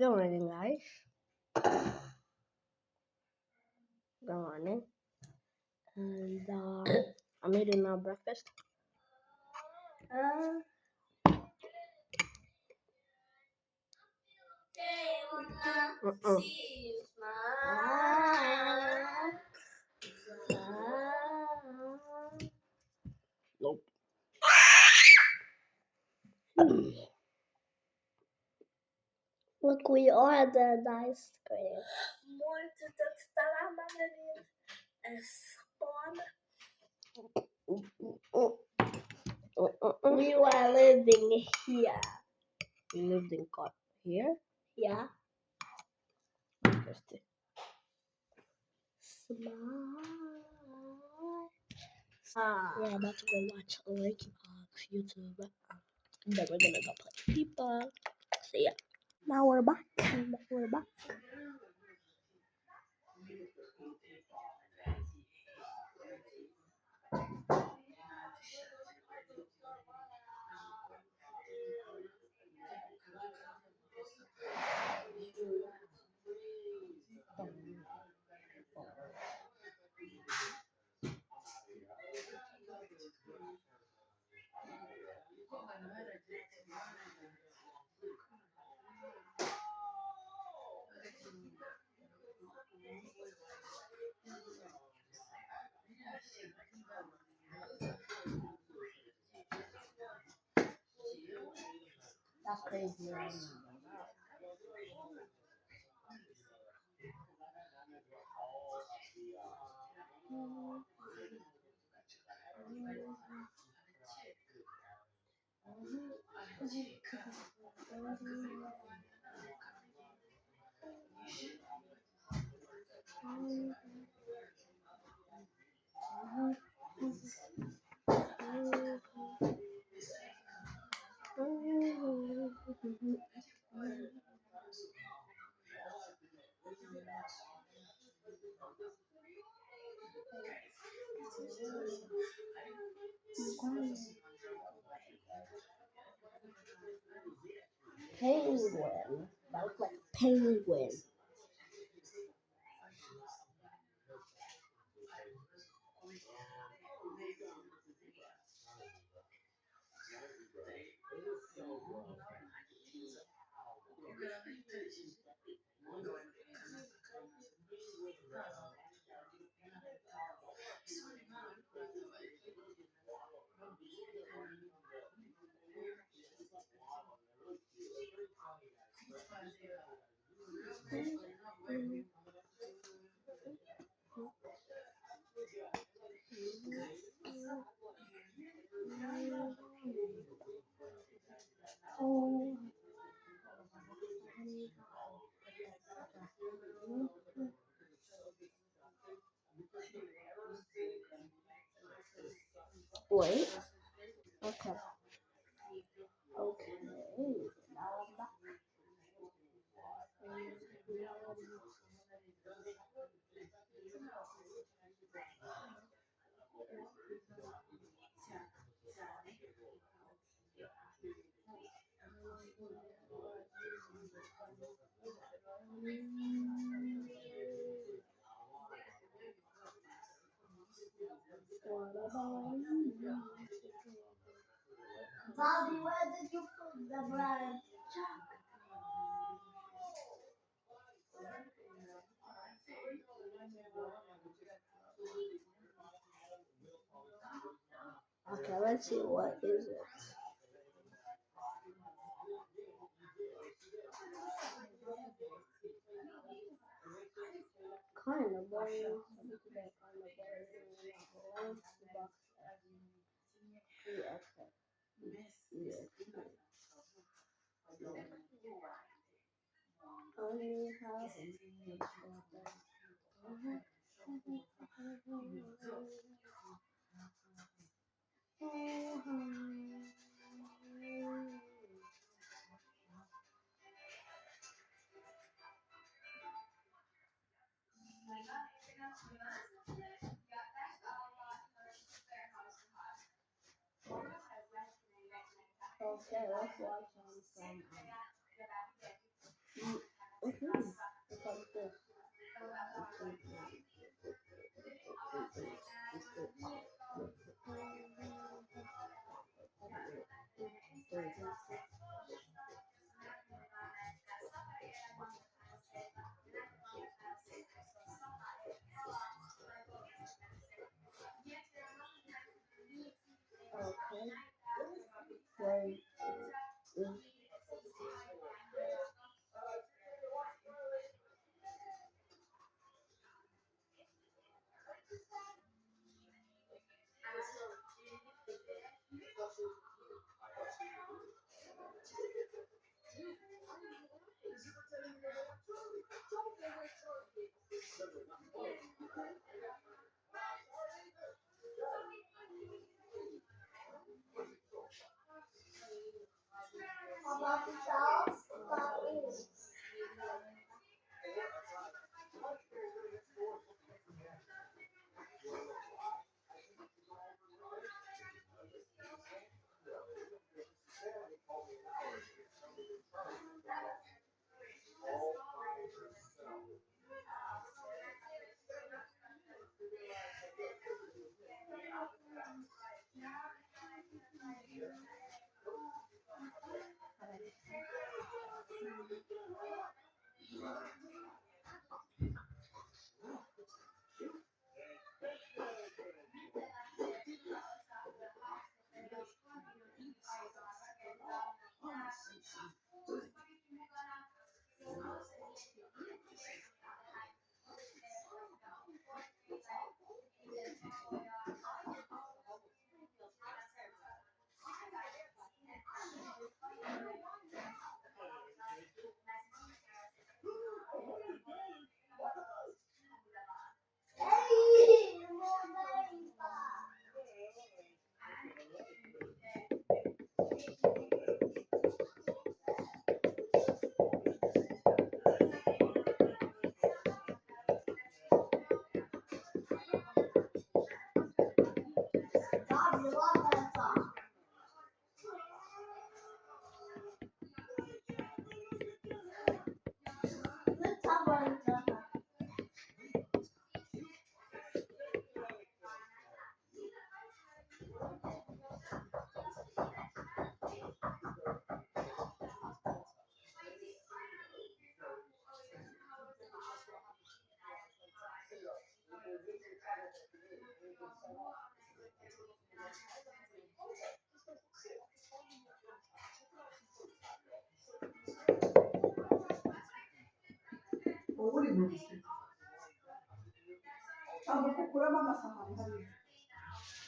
Good morning, guys. Good morning. And I'm eating my breakfast. Nope. Look, we ordered ice cream. We were living here. We lived in here? Yeah. Interesting. Smile. We're about to go watch Linkin Park's YouTube. Then we're gonna go play people. See ya. Now we're back. That's crazy. Penguin. That looks like a penguin. Wait. Okay. Now I'm back. Bobby, where did you put the bread? Okay, let's see, what is it? Kind of boring. Okay, let's watch some.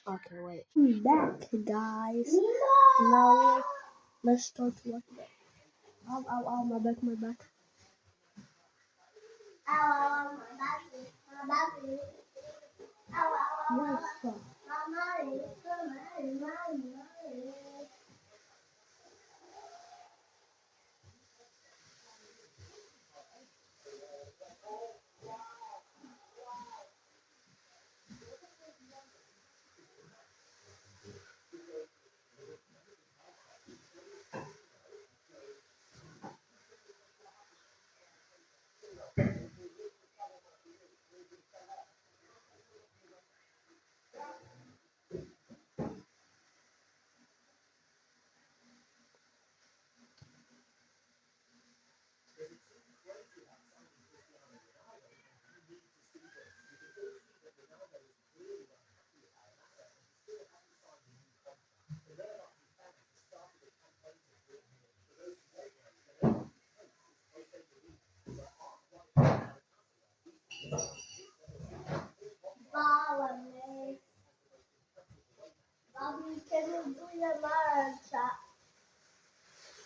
Okay, wait. I'm back, guys. Now let's start working. Ow, ow, ow, my back, my back. Yes, sir.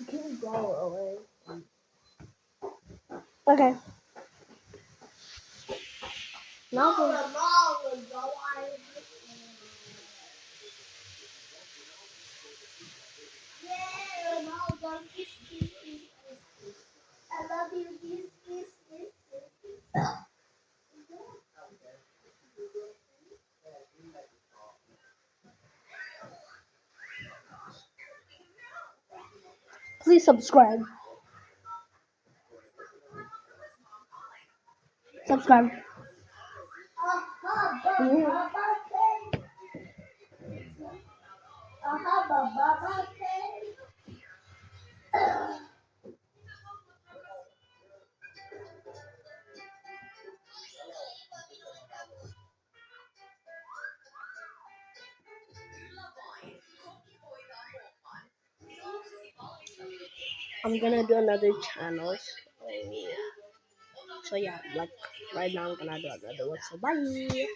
Can you go away? Okay. Now please subscribe. Subscribe. I'm gonna do another channel. So yeah, like right now I'm gonna do another one. So bye.